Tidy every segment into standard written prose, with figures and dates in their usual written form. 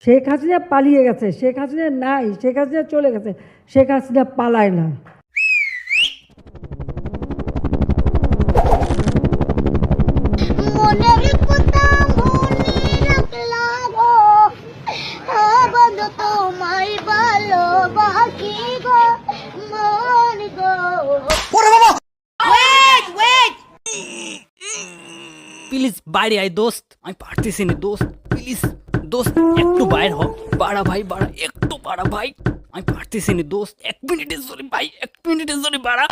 শেখ হাসিনা পালিয়ে গেছে, শেখ হাসিনা নাই, শেখ হাসিনা চলে গেছে, শেখ হাসিনা পালায় না। মনের কথা মনে রাখলাম গো, বন্ধু তোমায় ভালোবাসি গো, মন গো। প্লিজ বাইরে আয় দোস্ত, আমি পারতেছি না দোস্ত, প্লিজ দোস্ত একটু বাইরে হ, বাড়া ভাই বাড়া, একটু বাড়া ভাই, আমি পারতেছি না দোস্ত, 1 মিনিটের জন্য ভাই, 1 মিনিটের জন্য বাড়া।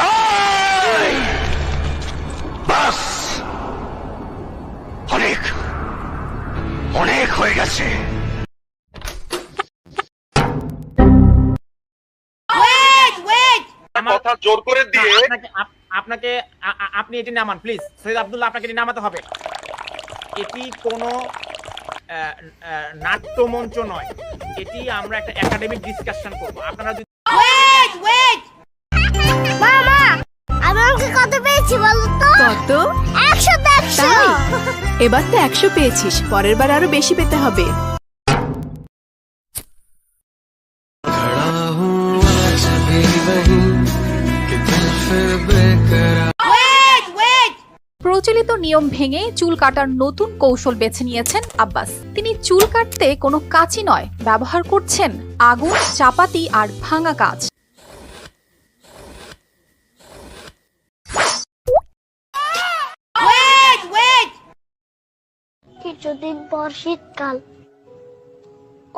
বাস, অনেক অনেক হয়ে গেছে। কথা জোর করে দিয়ে আপনাকে আপনি এটি নামান প্লিজ। সৈয়দ আব্দুল্লাহ, আপনাকে এটি নামাতে হবে। এটি কোনো নাট্যমঞ্চ নয়, এটি আমরা একটা একাডেমিক ডিসকাশন করব। আপনারা যদি মামা, আমি অঙ্কে কত পেয়েছি বলো তো? কত? 100 তে 100। তাই? এবার তো 100 পেয়েছিস, পরের বার আরো বেশি পেতে হবে। প্রচলিত নিয়ম ভেঙে চুল কাটার নতুন কৌশল বেছে নিয়েছেন আব্বাস। তিনি চুল কাটতে কোনো কাঁচি নয়, ব্যবহার করছেন আগুন, চাপাতি আর ভাঙা কাঁচ। কিছুদিন পর শীতকাল,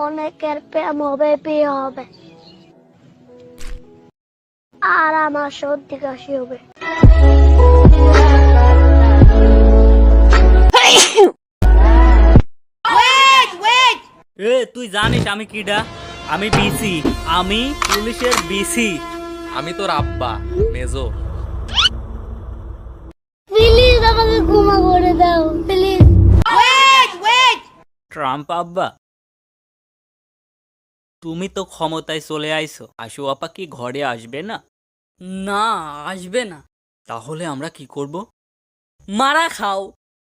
অনেকের প্রেম হবে, বিয়ে হবে, আর আমার সর্দি কাশি হবে। এ তুই জানিস আমি কিডা? আমি বিসি, আমি পুলিশের বিসি। আমি তোর আব্বা মেজর। প্লিজ আমাকে ক্ষমা করে দাও, প্লিজ। ট্রাম্প আব্বা, তুমি তো ক্ষমতায় চলে আইছো, আশু আপা কি ঘরে আসবে না? না, আসবে না। তাহলে আমরা কি করব? মারা খাও।